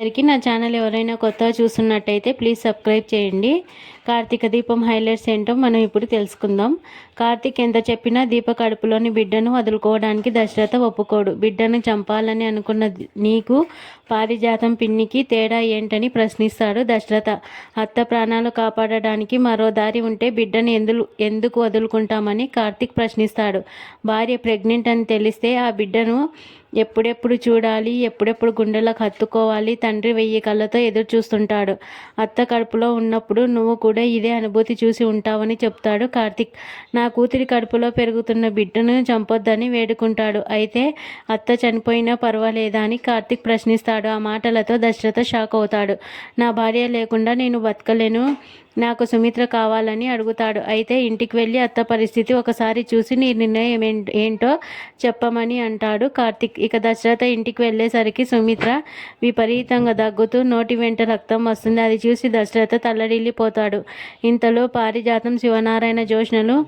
అందరికీ నా ఛానల్ ఎవరైనా కొత్తగా చూస్తున్నట్టయితే ప్లీజ్ సబ్స్క్రైబ్ చేయండి. కార్తీక దీపం హైలైట్స్ ఏంటో మనం ఇప్పుడు తెలుసుకుందాం. కార్తీక్ ఎంత చెప్పినా దీప కడుపులోని బిడ్డను వదులుకోవడానికి దశరథ ఒప్పుకోడు. బిడ్డను చంపాలని అనుకున్న నీకు పారిజాతం పిన్నికి తేడా ఏంటని ప్రశ్నిస్తాడు దశరథ. అత్త ప్రాణాలు కాపాడడానికి మరో దారి ఉంటే బిడ్డను ఎందుకు వదులుకుంటామని కార్తీక్ ప్రశ్నిస్తాడు. భార్య ప్రెగ్నెంట్ అని తెలిస్తే ఆ బిడ్డను ఎప్పుడెప్పుడు చూడాలి, ఎప్పుడెప్పుడు గుండెలకు హత్తుకోవాలి, తండ్రి 1000 కళ్ళతో ఎదురు చూస్తుంటాడు. అత్త కడుపులో ఉన్నప్పుడు నువ్వు కూడా ఇదే అనుభూతి చూసి ఉంటావని చెప్తాడు కార్తీక్. నా కూతురి కడుపులో పెరుగుతున్న బిడ్డను చంపొద్దని వేడుకుంటాడు. అయితే అత్త చనిపోయినా పర్వాలేదా అని కార్తీక్ ప్రశ్నిస్తాడు. ఆ మాటలతో దశరథ షాక్ అవుతాడు. నా భార్య లేకుండా నేను బతకలేను, నాకు సుమిత్ర కావాలని అడుగుతాడు. అయితే ఇంటికి వెళ్ళి అత్త పరిస్థితి ఒకసారి చూసి నీ నిర్ణయం ఏంటో చెప్పమని అంటాడు కార్తీక్. ఇక దశరథ ఇంటికి వెళ్ళేసరికి సుమిత్ర విపరీతంగా దగ్గుతూ నోటి వెంట రక్తం వస్తుంది. అది చూసి దశరథ తల్లడిల్లిపోతాడు. ఇంతలో పారిజాతం, శివనారాయణ, జోష్నలు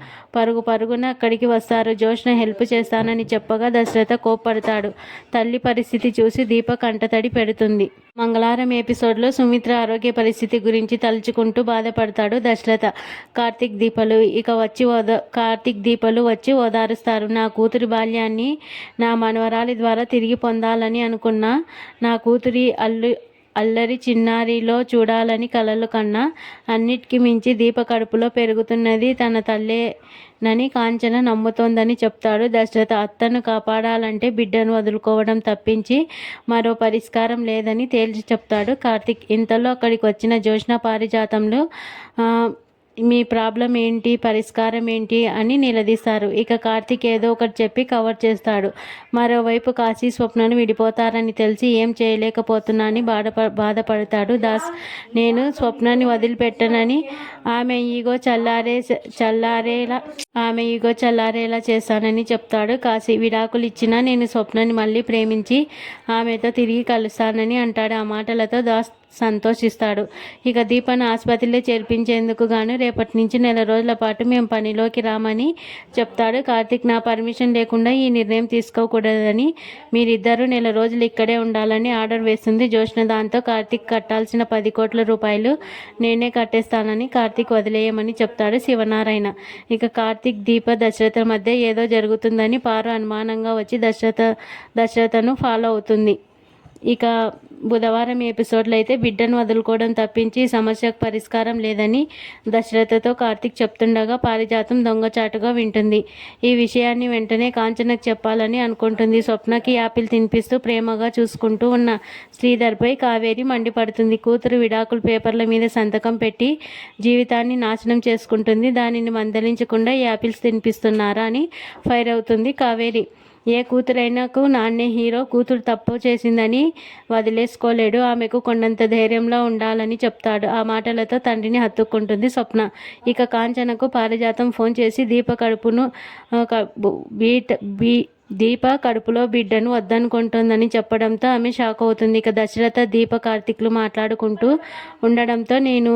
పరుగున అక్కడికి వస్తారు. జోష్న హెల్ప్ చేస్తానని చెప్పగా దశరథ కోప్పడతాడు. తల్లి పరిస్థితి చూసి దీప కంటతడి పెడుతుంది. మంగళవారం ఎపిసోడ్లో సుమిత్ర ఆరోగ్య పరిస్థితి గురించి తలుచుకుంటూ బాధపడతాడు దశరథ. కార్తీక్ దీపలు వచ్చి ఓదారుస్తారు. నా కూతురి బాల్యాన్ని నా మనవరాలి ద్వారా తిరిగి పొందాలని అనుకున్నా, నా కూతురి అల్లరి చిన్నారిలో చూడాలని కలలు కన్నా, అన్నిటికీ మించి దీప కడుపులో పెరుగుతున్నది తన తల్లేనని కాంచన నమ్ముతోందని చెప్తాడు దశరథ. అత్తను కాపాడాలంటే బిడ్డను వదులుకోవడం తప్పించి మరో పరిష్కారం లేదని తేల్చి చెప్తాడు కార్తీక్. ఇంతలో అక్కడికి వచ్చిన జోష్న పారిజాతంలో మీ ప్రాబ్లం ఏంటి, పరిష్కారం ఏంటి అని నిలదీస్తారు. ఇక కార్తీక్ ఏదో ఒకటి చెప్పి కవర్ చేస్తాడు. మరోవైపు కాశీ, స్వప్నను విడిపోతారని తెలిసి ఏం చేయలేకపోతున్నానని బాధపడతాడు దాస్. నేను స్వప్నాన్ని వదిలిపెట్టనని ఆమె ఈగో చల్లారేలా చేశానని చెప్తాడు కాశీ. విడాకులు ఇచ్చినా నేను స్వప్నాన్ని మళ్ళీ ప్రేమించి ఆమెతో తిరిగి కలుస్తానని అంటాడు. ఆ మాటలతో దాస్ సంతోషిస్తాడు. ఇక దీపను ఆసుపత్రిలో చేర్పించేందుకు గాను రేపటి నుంచి 1 రోజుల పాటు మేము పనిలోకి రామని చెప్తాడు కార్తీక్. నా పర్మిషన్ లేకుండా ఈ నిర్ణయం తీసుకోకూడదని, మీరిద్దరూ 1 రోజులు ఇక్కడే ఉండాలని ఆర్డర్ వేస్తుంది జోష్న. దాంతో కార్తీక్ కట్టాల్సిన 10 కోట్ల రూపాయలు నేనే కట్టేస్తానని కార్తీక్ వదిలేయమని చెప్తాడు శివనారాయణ. ఇక కార్తీక్, దీప, దశరథ మధ్య ఏదో జరుగుతుందని పారు అనుమానంగా వచ్చి దశరథను ఫాలో అవుతుంది. ఇక బుధవారం ఎపిసోడ్లో అయితే బిడ్డను వదులుకోవడం తప్పించి సమస్యకు పరిష్కారం లేదని దశరథతో కార్తీక్ చెప్తుండగా పారిజాతం దొంగచాటుగా వింటుంది. ఈ విషయాన్ని వెంటనే కాంచనకు చెప్పాలని అనుకుంటుంది. స్వప్నకి యాపిల్ తినిపిస్తూ ప్రేమగా చూసుకుంటూ ఉన్న శ్రీధర్పై కావేరి మండిపడుతుంది. కూతురు విడాకుల పేపర్ల మీద సంతకం పెట్టి జీవితాన్ని నాశనం చేసుకుంటుంది. దానిని మందలించకుండా యాపిల్స్ తినిపిస్తున్నారా అని ఫైర్ అవుతుంది కావేరి. ఏ కూతురైనాకు నాన్నే హీరో. కూతురు తప్పు చేసిందని వదిలేసుకోలేడు, ఆమెకు కొండంత ధైర్యంలో ఉండాలని చెప్తాడు. ఆ మాటలతో తండ్రిని హత్తుకుంటుంది స్వప్న. ఇక కాంచనకు పారిజాతం ఫోన్ చేసి దీప కడుపులో బిడ్డను వద్దనుకుంటోందని చెప్పడంతో ఆమె షాక్ అవుతుంది. ఇక దశరథ, దీప, కార్తీక్లు మాట్లాడుకుంటూ ఉండడంతో నేను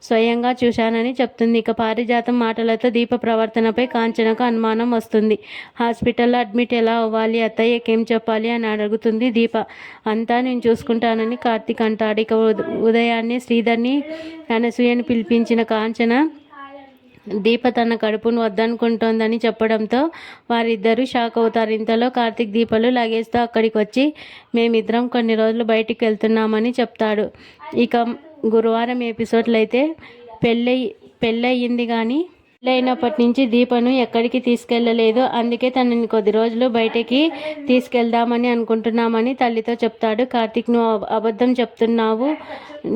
స్వయంగా చూశానని చెప్తుంది. ఇక పారిజాతం మాటలతో దీప ప్రవర్తనపై కాంచనకు అనుమానం వస్తుంది. హాస్పిటల్లో అడ్మిట్ ఎలా అవ్వాలి, అత్తయ్యకేం చెప్పాలి అని అడుగుతుంది దీప. అంతా నేను చూసుకుంటానని కార్తీక్ అంటాడు. ఇక ఉదయాన్నే శ్రీధర్ని, అనసూయని పిలిపించిన కాంచన దీప తన కడుపును వద్దనుకుంటోందని చెప్పడంతో వారిద్దరూ షాక్ అవుతారు. ఇంతలో కార్తీక్ దీపలు లగేజ్తో అక్కడికి వచ్చి మేమిద్దరం కొన్ని రోజులు బయటికి వెళ్తున్నామని చెప్తాడు. ఇక గురువారం ఎపిసోడ్లో అయితే పెళ్ళయింది కానీ పెళ్ళైనప్పటి నుంచి దీపను ఎక్కడికి తీసుకెళ్ళలేదు. అందుకే తనని కొద్ది రోజులు బయటికి తీసుకెళ్దామని అనుకుంటున్నామని తల్లితో చెప్తాడు కార్తీక్. నువ్వు అబద్ధం చెప్తున్నావు,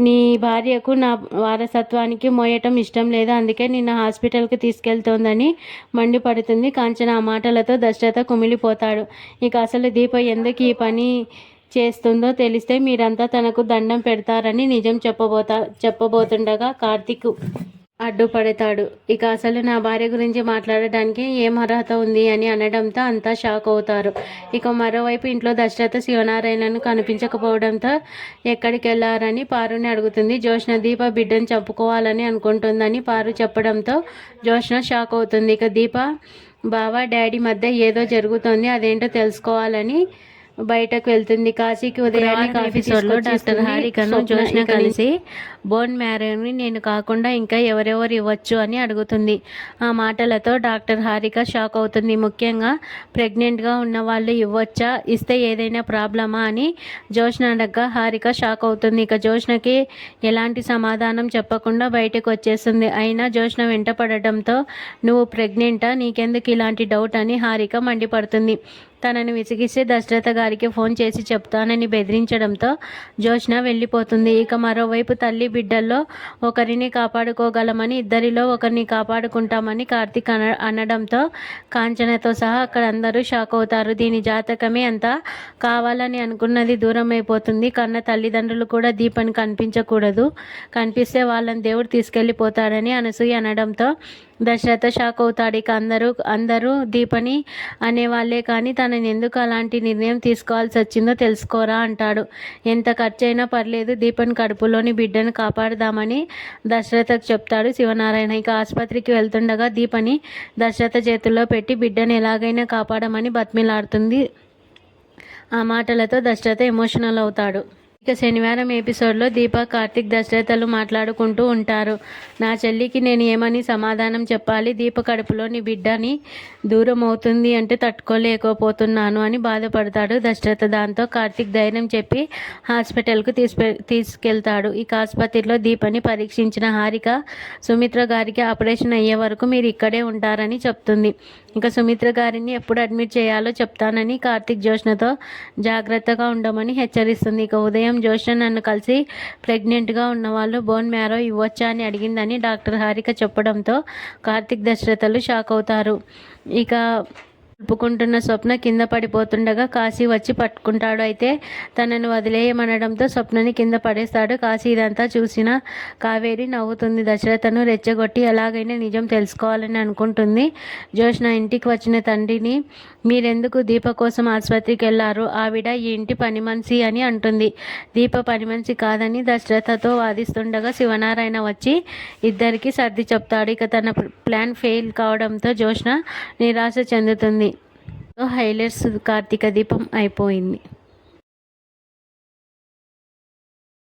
నీ భార్యకు నా వారసత్వానికి మోయటం ఇష్టం లేదు, అందుకే నిన్న హాస్పిటల్కి తీసుకెళ్తోందని మండిపడుతుంది కాంచన. ఆ మాటలతో దశరథ కుమిలిపోతాడు. ఇక అసలు దీప ఎందుకు ఈ పని చేస్తుందో తెలిస్తే మీరంతా తనకు దండం పెడతారని నిజం చెప్పబోతుండగా కార్తీక్ అడ్డుపడతాడు. ఇక అసలు నా భార్య గురించి మాట్లాడడానికి ఏం అర్హత ఉంది అని అనడంతో అంతా షాక్ అవుతారు. ఇక మరోవైపు ఇంట్లో దశరథ శివనారాయణను కనిపించకపోవడంతో ఎక్కడికి వెళ్ళారని పారుని అడుగుతుంది జోష్న. దీప బిడ్డను చంపుకోవాలని అనుకుంటుందని పారు చెప్పడంతో జోష్న షాక్ అవుతుంది. ఇక దీప బావ, డాడీ మధ్య ఏదో జరుగుతోంది, అదేంటో తెలుసుకోవాలని బయటకు వెళ్తుంది. కాశీకి ఉదయాన్నే కాఫీ ఎపిసోడ్లో డాక్టర్ హారికను జోష్న కలిసి బోన్ మ్యారోని నేను కాకుండా ఇంకా ఎవరెవరు ఇవ్వచ్చు అని అడుగుతుంది. ఆ మాటలతో డాక్టర్ హారిక షాక్ అవుతుంది. ముఖ్యంగా ప్రెగ్నెంట్గా ఉన్న వాళ్ళు ఇవ్వచ్చా, ఇస్తే ఏదైనా ప్రాబ్లమా అని జోష్న అడగ్గా హారిక షాక్ అవుతుంది. ఇక జోష్నకి ఎలాంటి సమాధానం చెప్పకుండా బయటకు వచ్చేస్తుంది. అయినా జోష్న వెంట పడటంతో నువ్వు ప్రెగ్నెంటా, నీకెందుకు ఇలాంటి డౌట్ అని హారిక మండిపడుతుంది. తనని విసిగిస్తే దశరథ గారికి ఫోన్ చేసి చెప్తానని బెదిరించడంతో జోష్న వెళ్ళిపోతుంది. ఇక మరోవైపు తల్లి బిడ్డల్లో ఒకరిని కాపాడుకోగలమని, ఇద్దరిలో ఒకరిని కాపాడుకుంటామని కార్తీక్ అనడంతో కాంచనతో సహా అక్కడ అందరూ షాక్ అవుతారు. దీని జాతకమే అంతా, కావాలని అనుకున్నది దూరం అయిపోతుంది. కన్న తల్లిదండ్రులు కూడా దీపని కనిపించకూడదు, కనిపిస్తే వాళ్ళని దేవుడు తీసుకెళ్ళిపోతాడని అనసూయ అనడంతో దశరథ షాక్ అవుతాడు. ఇక అందరూ దీపని అనేవాళ్లే కానీ తనని ఎందుకు అలాంటి నిర్ణయం తీసుకోవాల్సి వచ్చిందో తెలుసుకోరా అంటాడు. ఎంత ఖర్చైనా పర్లేదు, దీపని కడుపులోని బిడ్డను కాపాడదామని దశరథకు చెప్తాడు శివనారాయణ. ఇక ఆసుపత్రికి వెళ్తుండగా దీపని దశరథ చేతుల్లో పెట్టి బిడ్డను ఎలాగైనా కాపాడమని బతిమిలాడుతుంది. ఆ మాటలతో దశరథ ఎమోషనల్ అవుతాడు. ఇక శనివారం ఎపిసోడ్లో దీప, కార్తీక్, దశరథలు మాట్లాడుకుంటూ ఉంటారు. నా చెల్లికి నేను ఏమని సమాధానం చెప్పాలి, దీప కడుపులోని బిడ్డని దూరం అవుతుంది అంటే తట్టుకోలేకపోతున్నాను అని బాధపడతాడు దశరథ. దాంతో కార్తీక్ ధైర్యం చెప్పి హాస్పిటల్కు తీసుకెళ్తాడు. ఇక ఆసుపత్రిలో దీపని పరీక్షించిన హారిక సుమిత్ర గారికి ఆపరేషన్ అయ్యే వరకు మీరు ఇక్కడే ఉంటారని చెప్తుంది. ఇక సుమిత్ర గారిని ఎప్పుడు అడ్మిట్ చేయాలో చెప్తానని కార్తీక్ జోష్నతో జాగ్రత్తగా ఉండమని హెచ్చరిస్తుంది. ఇక ఉదయం జోష్న నన్ను కలిసి ప్రెగ్నెంట్గా ఉన్నవాళ్ళు బోన్ మ్యారో ఇవ్వచ్చా అని అడిగిందని డాక్టర్ హారిక చెప్పడంతో కార్తీక్ దశరథలు షాక్ అవుతారు. ఇక ఒప్పుకుంటున్న స్వప్న కింద పడిపోతుండగా కాశీ వచ్చి పట్టుకుంటాడు. అయితే తనను వదిలేయమనడంతో స్వప్నని కింద పడేస్తాడు. కాశీ ఇదంతా చూసిన కావేరి నవ్వుతుంది. దశరథను రెచ్చగొట్టి ఎలాగైనా నిజం తెలుసుకోవాలని అనుకుంటుంది. జోష్న ఇంటికి వచ్చిన తండ్రిని మీరెందుకు దీప కోసం ఆసుపత్రికి వెళ్లారు, ఆవిడ ఈ ఇంటి పని మనిషి అని అంటుంది. దీప పని మనిషి కాదని దశరథతో వాదిస్తుండగా శివనారాయణ వచ్చి ఇద్దరికి సర్ది చెప్తాడు. ఇక తన ప్లాన్ ఫెయిల్ కావడంతో జోష్న నిరాశ చెందుతుంది. హైలైట్స్ కార్తీక దీపం అయిపోయింది.